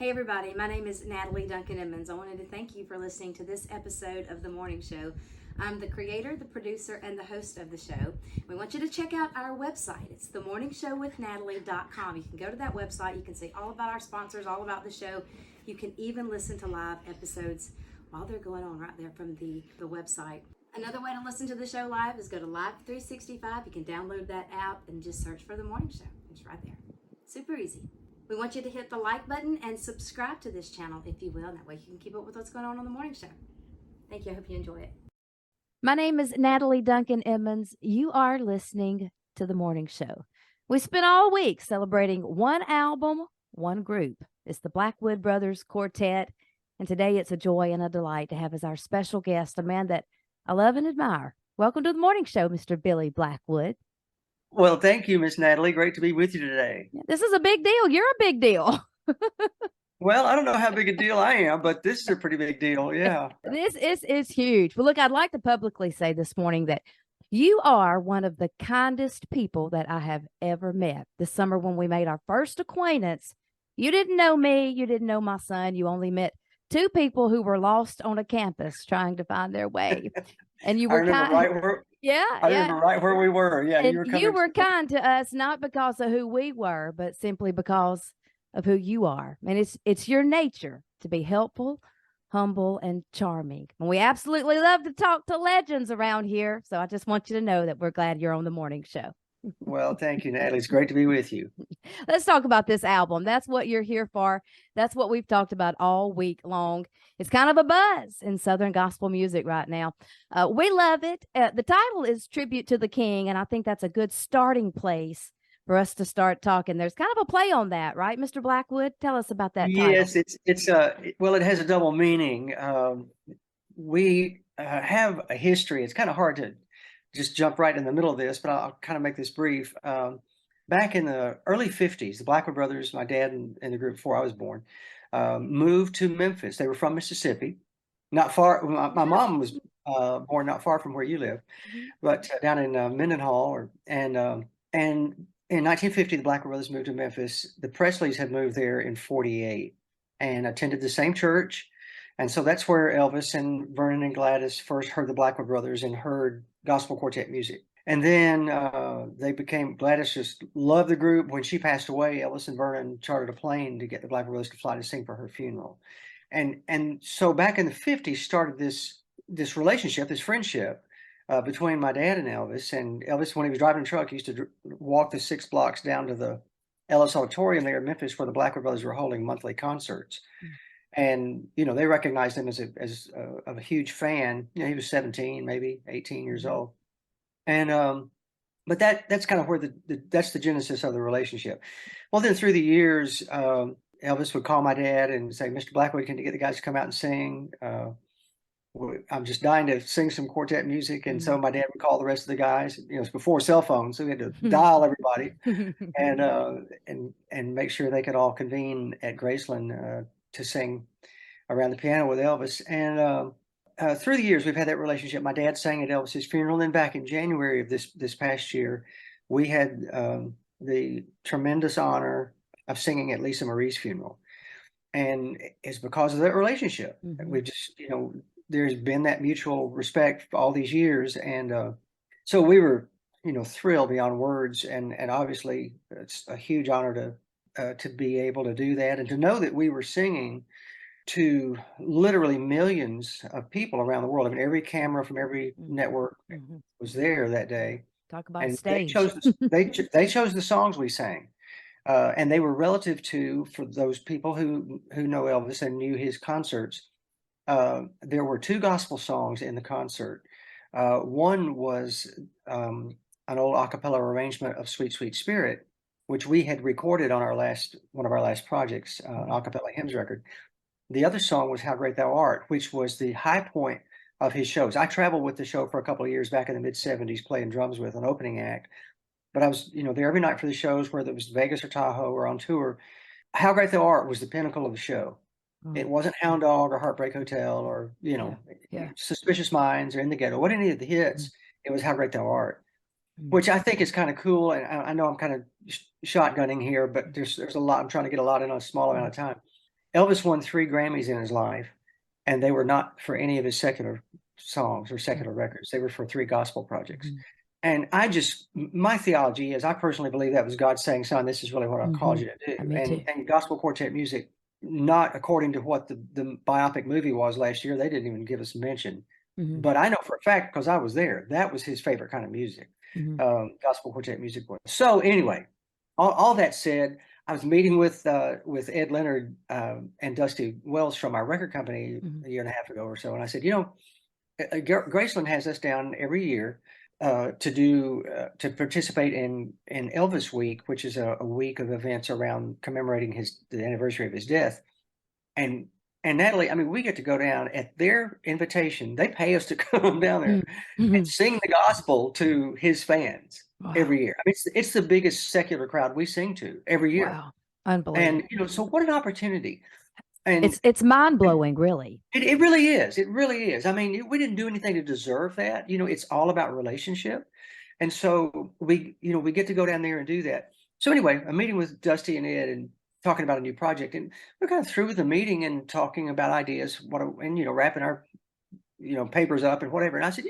Hey everybody, my name is Natalie Duncan-Emmons. I wanted to thank you for listening to this episode of The Morning Show. I'm the creator, the producer, and the host of the show. We want you to check out our website. It's themorningshowwithnatalie.com. You can go to that website. You can see all about our sponsors, all about the show. You can even listen to live episodes while they're going on right there from the website. Another way to listen to the show live is go to Live 365. You can download that app and just search for The Morning Show. It's right there. Super easy. We want you to hit the like button and subscribe to this channel if you will. That way you can keep up with what's going on The Morning Show. Thank you. I hope you enjoy it. My name is Natalie Duncan-Emmons. You are listening to The Morning Show. We spent all week celebrating one album, one group. It's the Blackwood Brothers Quartet. And today it's a joy and a delight to have as our special guest a man that I love and admire. Welcome to The Morning Show, Mr. Billy Blackwood. Well, thank you, Miss Natalie. Great to be with you today. This is a big deal. You're a big deal. Well, I don't know how big a deal I am, but this is a pretty big deal. Yeah. This is huge. Well, look, I'd like to publicly say this morning that you are one of the kindest people that I have ever met. This summer when we made our first acquaintance, you didn't know me. You didn't know my son. You only met two people who were lost on a campus trying to find their way. And you were I remember right where we were. Yeah, and you were kind to us, not because of who we were, but simply because of who you are. And it's your nature to be helpful, humble, and charming. And we absolutely love to talk to legends around here. So I just want you to know that we're glad you're on The Morning Show. Well, thank you, Natalie. It's great to be with you. Let's talk about this album. That's what you're here for. That's what we've talked about all week long. It's kind of a buzz in Southern gospel music right now. We love it. The title is Tribute to the King, and I think that's a good starting place for us to start talking. There's kind of a play on that, right, Mr. Blackwood? Tell us about that title. Yes, well, it has a double meaning. We have a history. It's kind of hard to just jump right in the middle of this, but I'll kind of make this brief. Back in the early 50s, the Blackwood brothers, my dad and the group before I was born, moved to Memphis. They were from Mississippi, not far. My mom was born not far from where you live, but down in Mendenhall. And in 1950, the Blackwood brothers moved to Memphis. The Presleys had moved there in 48 and attended the same church. And so that's where Elvis and Vernon and Gladys first heard the Blackwood brothers and heard gospel quartet music. And then Gladys just loved the group. When she passed away, Elvis and Vernon chartered a plane to get the Blackwood brothers to fly to sing for her funeral. And so back in the 50s started this relationship, this friendship between my dad and Elvis. And Elvis, when he was driving a truck, he used to walk the 6 blocks down to the Ellis Auditorium there in Memphis where the Blackwood brothers were holding monthly concerts. And, they recognized him as a huge fan. He was 17, maybe 18 years old. And, but that's kind of where that's the genesis of the relationship. Well, then through the years, Elvis would call my dad and say, Mr. Blackwood, can you get the guys to come out and sing? I'm just dying to sing some quartet music. And so my dad would call the rest of the guys. It's before cell phones, so we had to dial everybody and make sure they could all convene at Graceland to sing around the piano with Elvis. And through the years, we've had that relationship. My dad sang at Elvis's funeral. And then back in January of this past year, we had the tremendous honor of singing at Lisa Marie's funeral. And it's because of that relationship. We've just, there's been that mutual respect for all these years. And so we were, thrilled beyond words. And obviously, it's a huge honor to be able to do that and to know that we were singing to literally millions of people around the world. I mean, every camera from every network was there that day. Talk about stage. They chose the songs we sang. And they were relative to, for those people who know Elvis and knew his concerts, there were 2 gospel songs in the concert. One was an old a cappella arrangement of Sweet, Sweet Spirit, which we had recorded on one of our last projects, a cappella hymns record. The other song was How Great Thou Art, which was the high point of his shows. I traveled with the show for a couple of years back in the mid-70s, playing drums with an opening act. But I was, there every night for the shows, whether it was Vegas or Tahoe or on tour. How Great Thou Art was the pinnacle of the show. It wasn't Hound Dog or Heartbreak Hotel or, Suspicious Minds or In the Ghetto. What any of the hits, it was How Great Thou Art, which I think is kind of cool. And I know I'm kind of shotgunning here, but there's a lot. I'm trying to get a lot in a small amount of time. Elvis won 3 Grammys in his life, and they were not for any of his secular songs or secular records. They were for 3 gospel projects. And my theology is I personally believe that was God saying, son, this is really what I've called you to do. And gospel quartet music, not according to what the biopic movie was last year, they didn't even give us a mention. But I know for a fact, because I was there, that was his favorite kind of music. Gospel quartet music was. So anyway, all that said, I was meeting with Ed Leonard and Dusty Wells from our record company a year and a half ago or so. And I said, Graceland has us down every year to participate in Elvis Week, which is a week of events around commemorating the anniversary of his death. And Natalie, I mean, we get to go down at their invitation. They pay us to come down there and sing the gospel to his fans every year. I mean, it's the biggest secular crowd we sing to every year. Wow, unbelievable! And so what an opportunity! And it's mind blowing, really. It really is. It really is. I mean, we didn't do anything to deserve that. It's all about relationship, and so we get to go down there and do that. So anyway, a meeting with Dusty and Ed and talking about a new project, and we're kind of through the meeting and talking about ideas, wrapping our papers up and whatever. And I said,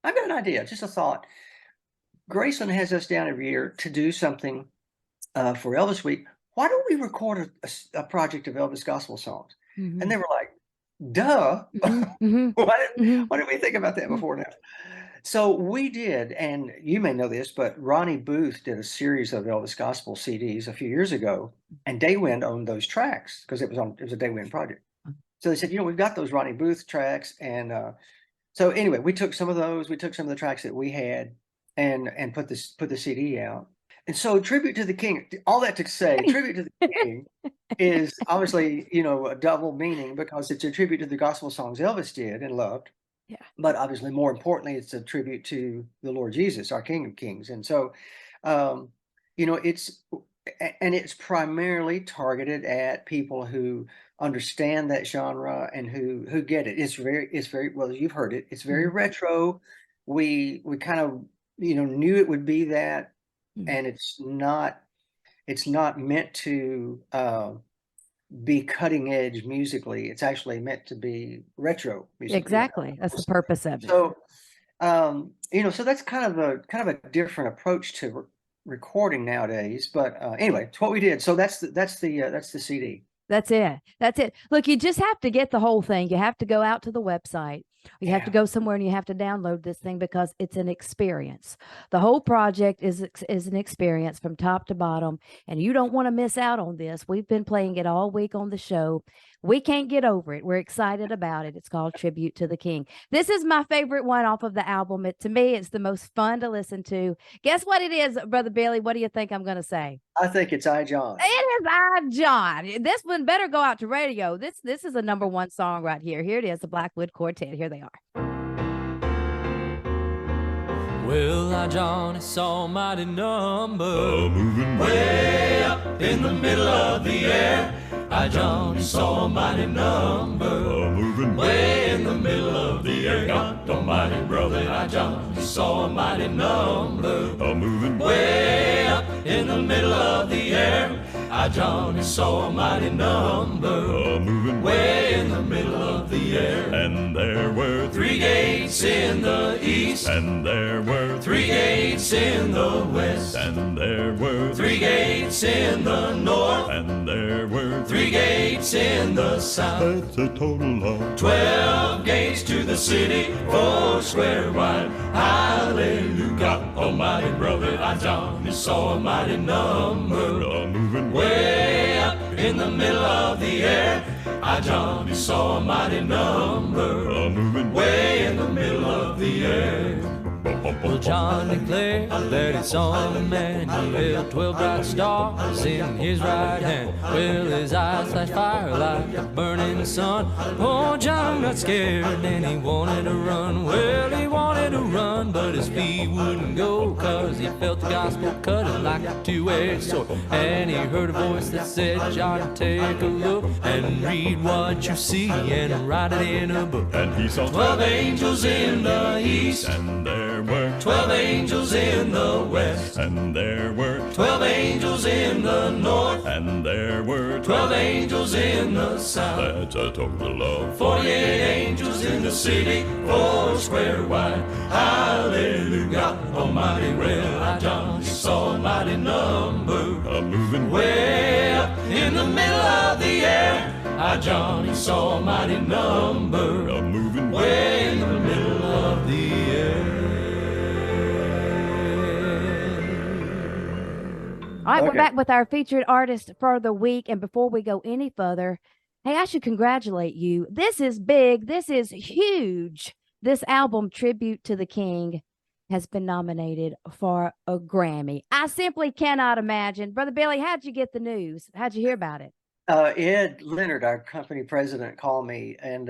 I've got an idea, just a thought. Graceland has us down every year to do something for Elvis Week. Why don't we record a project of Elvis gospel songs? And they were like, duh. Why didn't we think about that before now? So we did, and you may know this, but Ronnie Booth did a series of Elvis gospel CDs a few years ago, and Daywind owned those tracks because it was a Daywind project. So they said, we've got those Ronnie Booth tracks, and so anyway, we took some of those. We took some of the tracks that we had, and put the CD out. And so, tribute to the King. All that to say, tribute to the King is obviously a double meaning because it's a tribute to the gospel songs Elvis did and loved. Yeah. But obviously, more importantly, it's a tribute to the Lord Jesus, our King of Kings. And so, it's primarily targeted at people who understand that genre and who get it. It's very well. You've heard it. It's very retro. We kind of knew it would be that, and it's not meant to be cutting edge musically. It's actually meant to be retro musically. Exactly. That's the purpose of it. So, so that's kind of a different approach to recording nowadays. But anyway, it's what we did. So that's the CD. That's it. Look, you just have to get the whole thing. You have to go out to the website. You have to go somewhere and you have to download this thing because it's an experience. The whole project is an experience from top to bottom, and you don't want to miss out on this. We've been playing it all week on the show. We can't get over it. We're excited about it. It's called Tribute to the King. This is my favorite one off of the album. To me, it's the most fun to listen to. Guess what it is, Brother Billy? What do you think I'm going to say? I think it's I, John. It is I, John. This one better go out to radio. This is a #1 song right here. Here it is, the Blackwood Quartet. Here they are. Well, I, John, saw a mighty number moving way up in the middle of the air. I, John, saw a mighty number moving way in the middle of the air. God almighty, brother, I, John, saw a mighty number moving way up in the middle of the air. I, John, saw a mighty number moving way in the middle of the air. And there were 3 gates in the east, and there were 3 gates in the west, and there were 3 gates in the north, and there were 3 gates in the south. That's a total of 12 gates to the city, 4 square wide. Hallelujah. God almighty, brother, I, John, saw a mighty number moving way up in the middle of the air. I, John, saw a mighty number moving way in the middle of the air. Well, John declared that he saw a man who held 12 bright stars in his right hand. Well, his eyes flashed fire like a burning sun. Oh, John got scared and he wanted to run. Well, he wanted tried to run, but his feet wouldn't go, 'cause he felt the gospel cutting like a two-edged sword. And he heard a voice that said, John, take a look and read what you see and write it in a book. And he saw 12 angels in the east, and there were 12 angels in the west, and there were 12 angels in the north, and there were 12 angels in the south. That's a total of 48 angels in the city, 4 square wide. Hallelujah, almighty well, I John saw mighty number. a moving Way up in the middle of the air, I Johnny saw mighty number. a moving Way in the middle of the air. All right, we're Okay. back with our featured artist for the week. And before we go any further, hey, I should congratulate you. This is big. This is huge. This album, Tribute to the King, has been nominated for a Grammy. I simply cannot imagine. Brother Billy, how'd you get the news? How'd you hear about it? Ed Leonard, our company president, called me, and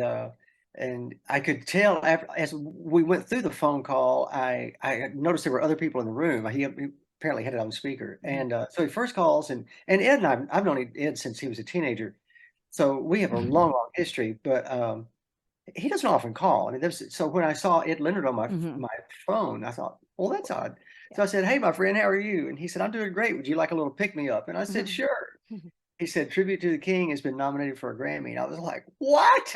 I could tell as we went through the phone call, I noticed there were other people in the room. He apparently had it on speaker, and so he first calls, and Ed and I've known Ed since he was a teenager, so we have a long history. But he doesn't often call. I mean, so when I saw Ed Leonard on my phone, I thought, well, that's odd. So I said, hey, my friend, how are you? And he said, I'm doing great. Would you like a little pick me up? And I said, sure. He said, Tribute to the King has been nominated for a Grammy. And I was like, what?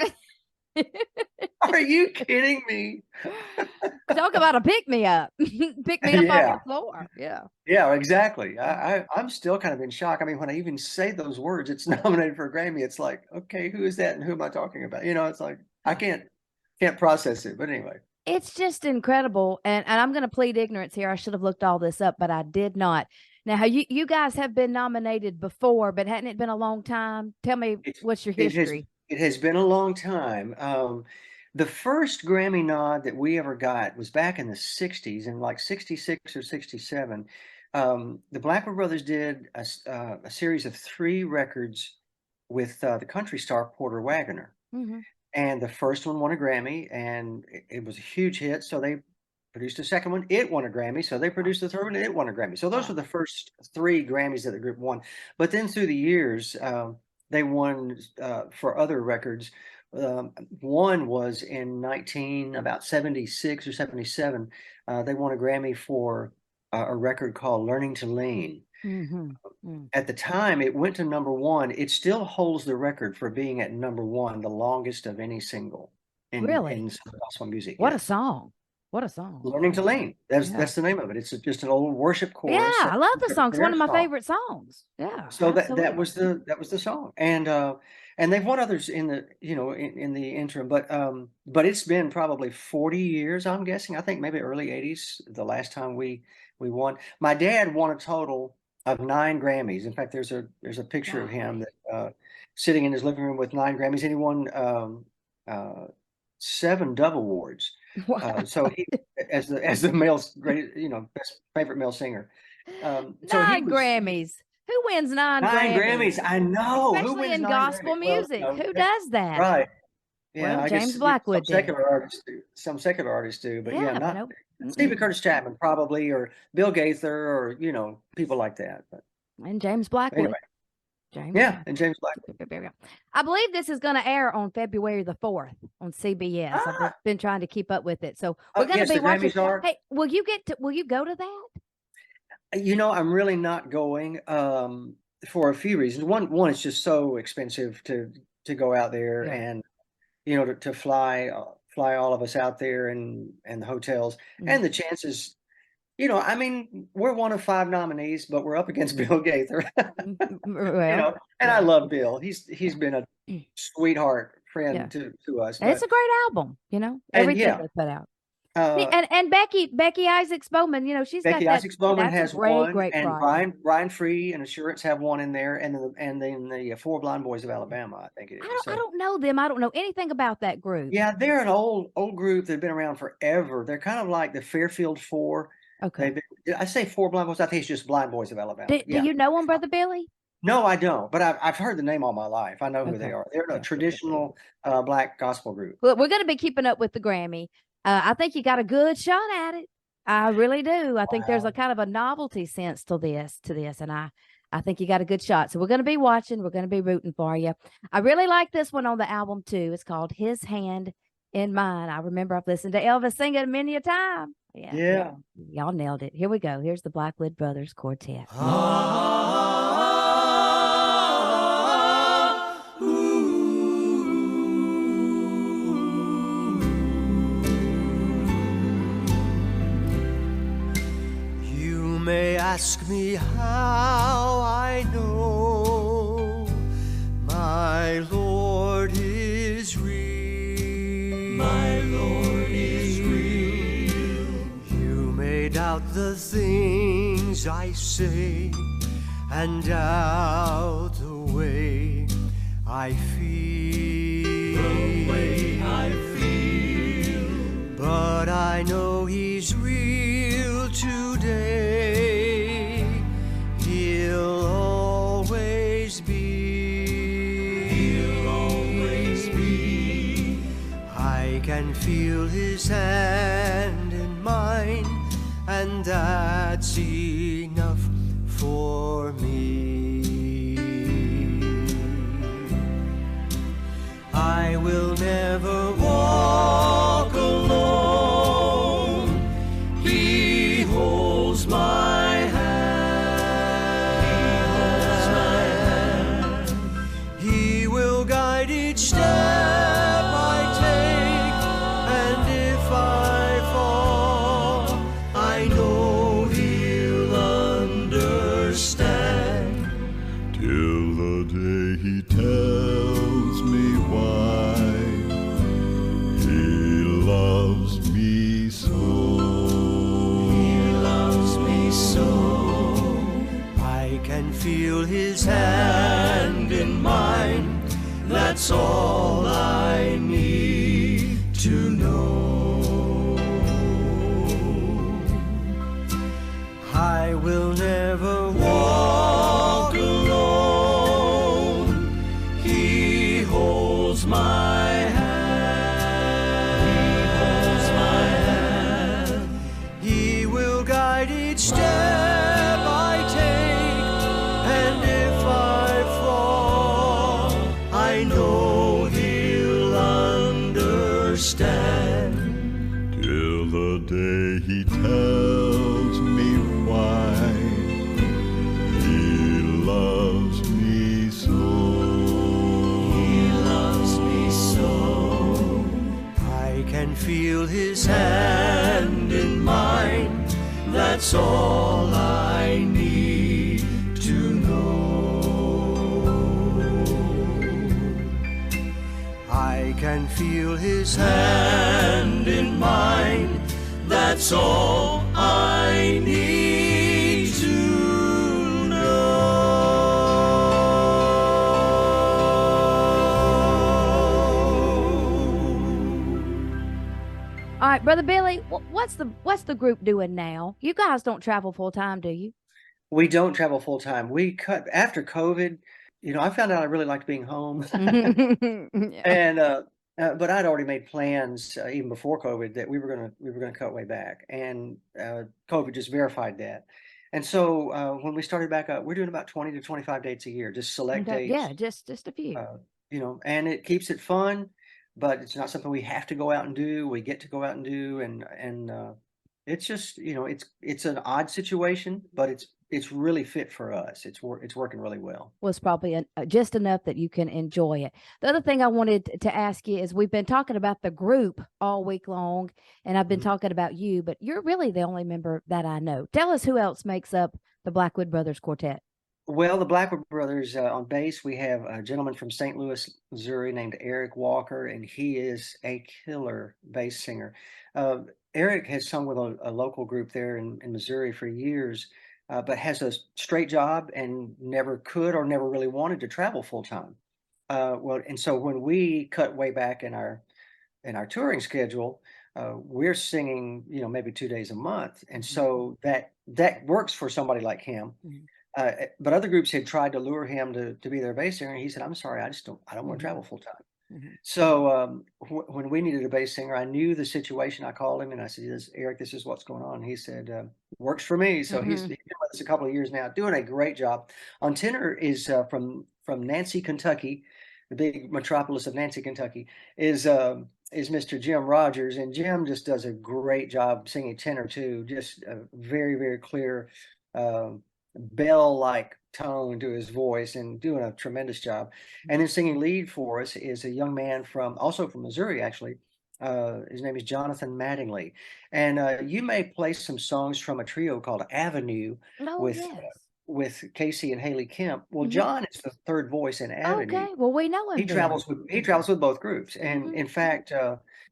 Are you kidding me? Talk about a pick me up. Pick me up Yeah. off the floor. Yeah. Yeah, exactly. I'm still kind of in shock. I mean, when I even say those words, it's nominated for a Grammy. It's like, okay, who is that and who am I talking about? You know, it's like I can't process it. But anyway. It's just incredible. And I'm going to plead ignorance here. I should have looked all this up, but I did not. Now, you guys have been nominated before, but hadn't it been a long time? Tell me, what's your history? It has been a long time. The first Grammy nod that we ever got was back in the 60s, in like 66 or 67. The Blackwood brothers did a series of 3 records with the country star Porter Wagoner. And the first one won a Grammy, and it was a huge hit. So they produced a second one. It won a Grammy. So they produced the third one, and it won a Grammy. So those were the first 3 Grammys that the group won. But then through the years, they won for other records. One was in about 76 or 77. They won a Grammy for a record called Learning to Lean. At the time, it went to #1. It still holds the record for being at #1, the longest of any single in gospel music. What a song. What a song. Learning to Lean. That's the name of it. It's just an old worship chorus. Yeah, I love the song. It's one of my song. favorite songs. Yeah. So that was the song. And they've won others in the in the interim, but it's been probably 40 years, I'm guessing. I think maybe early 80s the last time we won. My dad won a total of 9 Grammys. In fact, there's a picture of him that sitting in his living room with 9 Grammys, and he won 7 Dove Awards. So he, as the male's great, best favorite male singer. So 9 Grammys. Who wins 9 Grammys? I know. Especially Who wins in 9 gospel Grammys? music. Well, Who does that? Right. Yeah, Well, I James guess Blackwood some did. secular artists do. Some secular artists do, but yeah, not nope. Stephen Curtis Chapman probably, or Bill Gaither, or people like that. But And James Blackwood. anyway, James. yeah, and James Blackwood. I believe this is going to air on February the 4th on CBS. I've been trying to keep up with it. So we're going yes, to be the watching. Grammys are. Hey, will you go to that? I'm really not going for a few reasons. One, it's just so expensive to go out there, Yeah. and to fly all of us out there, and the hotels and the chances. I mean, we're one of 5 nominees, but we're up against Bill Gaither. Well, And I love Bill. He's been a sweetheart friend Yeah. to us. it's a great album. Everything they put out. And Becky Isaacs Bowman, she's Becky got Isaacs Bowman that's a has great, one, great and project. Brian Free and Assurance have one in there, and then the 4 Blind Boys of Alabama, I think it is. I don't know them. I don't know anything about that group. Yeah, they're an old group that've been around forever. They're kind of like the Fairfield 4. Okay. I say 4 Blind Boys. I think it's just Blind Boys of Alabama. Do you know them, Brother Billy? No, I don't. But I've heard the name all my life. I know who they Okay. are. They're a traditional black gospel group. Well, we're going to be keeping up with the Grammy. I think you got a good shot at it. I really do. I think there's a Wow. kind of a novelty sense to this, and I think you got a good shot. So we're going to be watching. We're going to be rooting for you. I really like this one on the album too. It's called "His Hand in Mine." I remember I've listened to Elvis sing it many a time. Yeah. Y'all nailed it. Here we go. Here's the Blackwood Brothers Quartet. You may ask me how I know my Lord is real. My Lord is real. You may doubt the things I say and doubt the way I feel. The way I feel. But I know He's real today. He'll always be. He'll always be. I can feel His hand in mine, and that's enough for me. I will never walk alone. He holds my hand. He will guide each step I take, and if I fall, I know He'll understand. Till the day He tells me why He loves me so. He loves me so. I can feel His hand in mine. That's all I need to know. I will never walk alone. He holds my hand. He holds my hand. He will guide each step I take, and if I fall, I know He'll understand. Till the day He tells me why He loves me so. He loves me so. I can feel His hand in mine. That's all I need to know. I can feel His hand in mine. That's all I need to know. All right, Brother Billy, what's the group doing now? You guys don't travel full time, do you? We don't travel full time. We cut after COVID. You know, I found out I really liked being home, Yeah. and but I'd already made plans even before COVID that we were gonna cut way back, and COVID just verified that. And so when we started back up, we're doing about 20 to 25 dates a year, just select Okay, yeah, dates. just a few. You know, and it keeps it fun, but it's not something we have to go out and do. We get to go out and do, and it's just, you know, it's an odd situation, but it's really fit for us. It's working really well. Was probably just enough that you can enjoy it. The other thing I wanted to ask you is we've been talking about the group all week long, and I've been Mhm. talking about you, but you're really the only member that I know. Tell us who else makes up the Blackwood Brothers Quartet. Well, the Blackwood Brothers on bass, we have a gentleman from St. Louis, Missouri named Eric Walker, and he is a killer bass singer. Eric has sung with a local group there in Missouri for years, but has a straight job and never could or never really wanted to travel full time. Well, and so when we cut way back in our touring schedule, we're singing, you know, maybe 2 days a month, and so that works for somebody like him. Mhm. But other groups had tried to lure him to be their bass singer, and he said, "I'm sorry, I don't want to Mhm. travel full time." So when we needed a bass singer, I knew the situation. I called him and I said, Eric, this is what's going on. He said, works for me. So he's been with us a couple of years now, doing a great job. On tenor is from Nancy, Kentucky, the big metropolis of Nancy, Kentucky, is Mr. Jim Rogers. And Jim just does a great job singing tenor too. Just a very, very clear bell-like tone to his voice and doing a tremendous job. And then singing lead for us is a young man also from Missouri, actually. His name is Jonathan Mattingly. And you may play some songs from a trio called Avenue with Casey and Haley Kemp. Well, John is the third voice in Avenue. Okay, well, we know him. He travels with both groups. And in fact,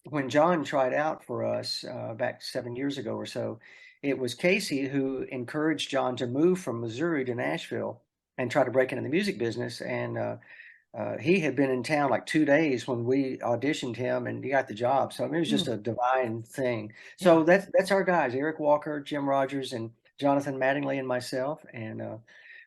when John tried out for us back 7 years ago or so, it was Casey who encouraged John to move from Missouri to Nashville and try to break into the music business. And he had been in town like 2 days when we auditioned him, and he got the job. So I mean, it was just a divine thing. So that's our guys: Eric Walker, Jim Rogers, and Jonathan Mattingly, and myself. And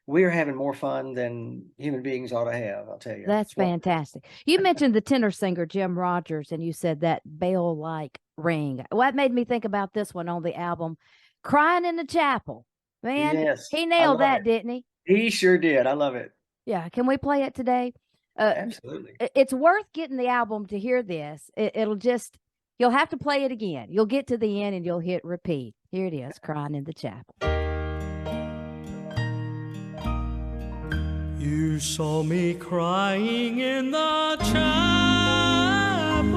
we are having more fun than human beings ought to have, I'll tell you. That's fantastic. You mentioned the tenor singer, Jim Rogers, and you said that bell-like ring. What made me think about this one on the album, Crying in the Chapel. Man, yes, he nailed that, didn't he? He sure did. I love it. Yeah. Can we play it today? Absolutely. It's worth getting the album to hear this. You'll have to play it again. You'll get to the end and you'll hit repeat. Here it is, Crying in the Chapel. You saw me crying in the chapel.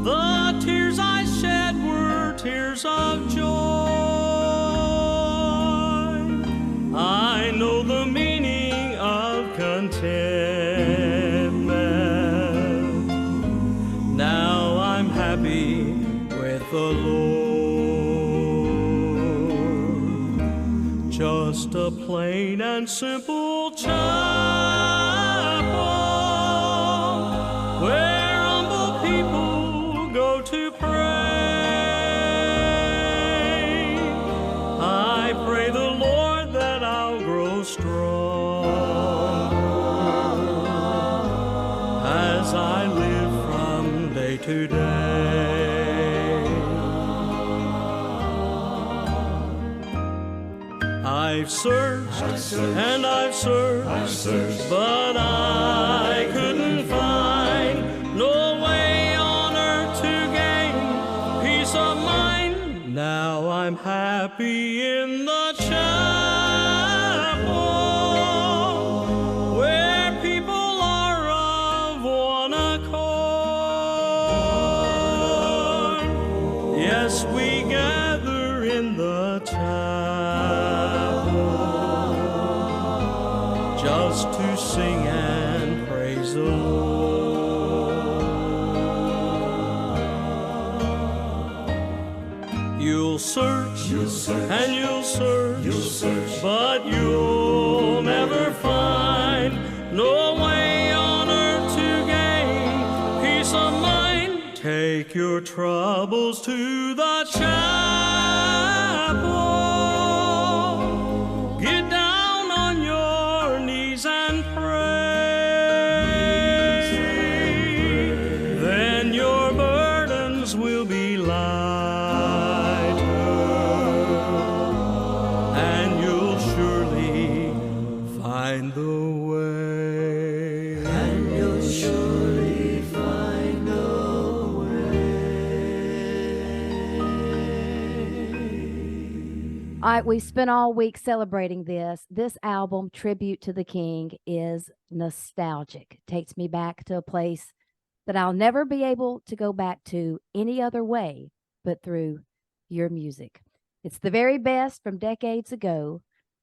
The tears I shed were tears of joy. I know the meaning of contentment. Now I'm happy with the Lord. Just a plain and simple chapel where humble people go to pray. I pray the Lord that I'll grow strong as I live from day to day. I've searched and I've searched, but I couldn't find no way on earth to gain peace of mind. Now I'm happy in the chapel where people are of one accord. Yes, we gather in the chapel just to sing and praise the Lord. You'll search and you'll search, but you'll never find no way on earth to gain peace of mind. Take your troubles to the chapel. Get down on your knees and pray. Then your burdens will be lighter, and you'll surely find the way. And you'll surely find the way. All right, we spent all week celebrating this. This album, Tribute to the King, is nostalgic. It takes me back to a place that I'll never be able to go back to any other way but through your music. It's the very best from decades ago,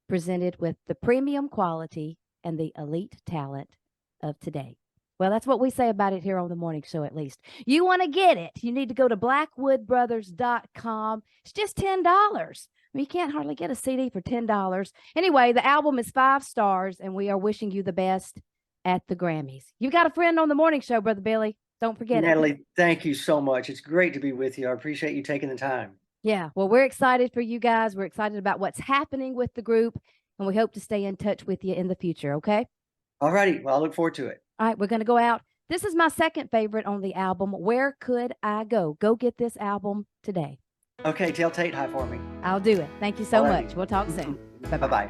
presented with the premium quality and the elite talent of today. Well, that's what we say about it here on the morning show, at least. You want to get it, you need to go to blackwoodbrothers.com. It's just $10. I mean, you can't hardly get a CD for $10. Anyway, the album is 5 stars, and we are wishing you the best at the Grammys. You've got a friend on the morning show, Brother Billy. Don't forget it. Natalie, thank you so much. It's great to be with you. I appreciate you taking the time. Yeah, well, we're excited for you guys. We're excited about what's happening with the group, and we hope to stay in touch with you in the future, okay? All righty. Well, I look forward to it. All right, we're going to go out. This is my second favorite on the album, Where Could I Go? Go get this album today. Okay, tell Tate hi for me. I'll do it. Thank you so I love much. you. We'll talk soon. Bye-bye. Bye-bye.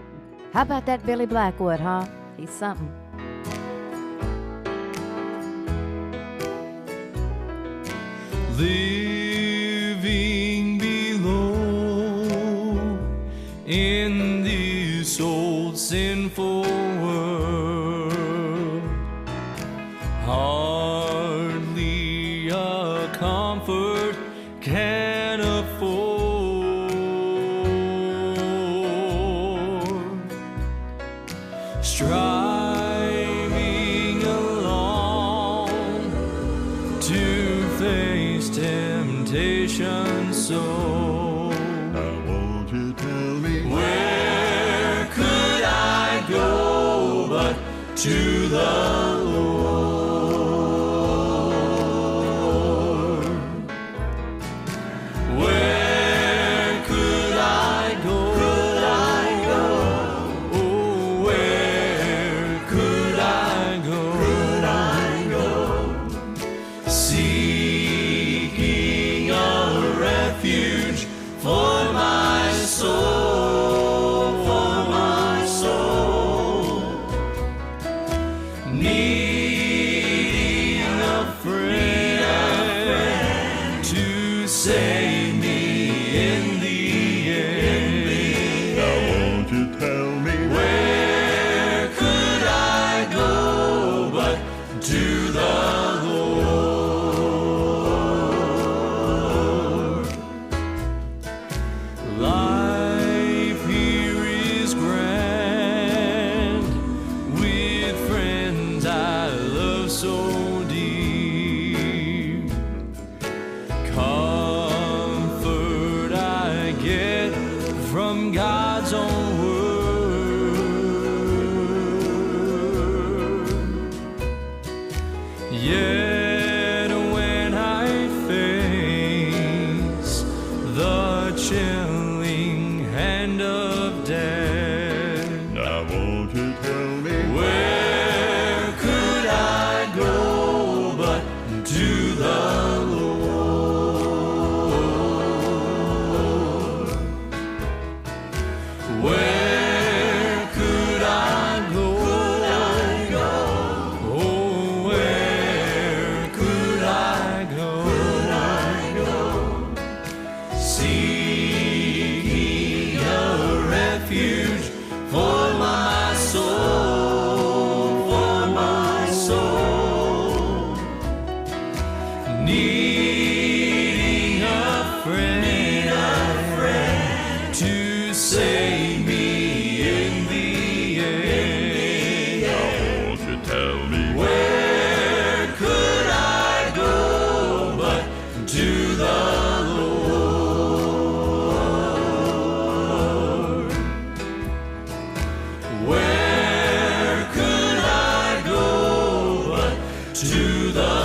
How about that Billy Blackwood, huh? He's something. Living below in this old sinful world, hardly a comfort can afford. Striving along to face temptation, so Now won't you tell me where could I go but to the Lord? Where could I go? Oh, where could I go? Seeking a refuge for my soul, needing a friend to save me in the end. Now won't you tell me Where could I go but to the Lord? Life here is grand, with friends I love so deep. Comfort I get from God's own word. Yet when I face the chilling hand of death, Now won't you tell me where could I go but to the Lord? Where could I go? Oh, where could I go? Seeking a refuge for my soul, needing a friend to save me in the end. Now won't you tell me Where could I go but to the Lord? Where could I go but to the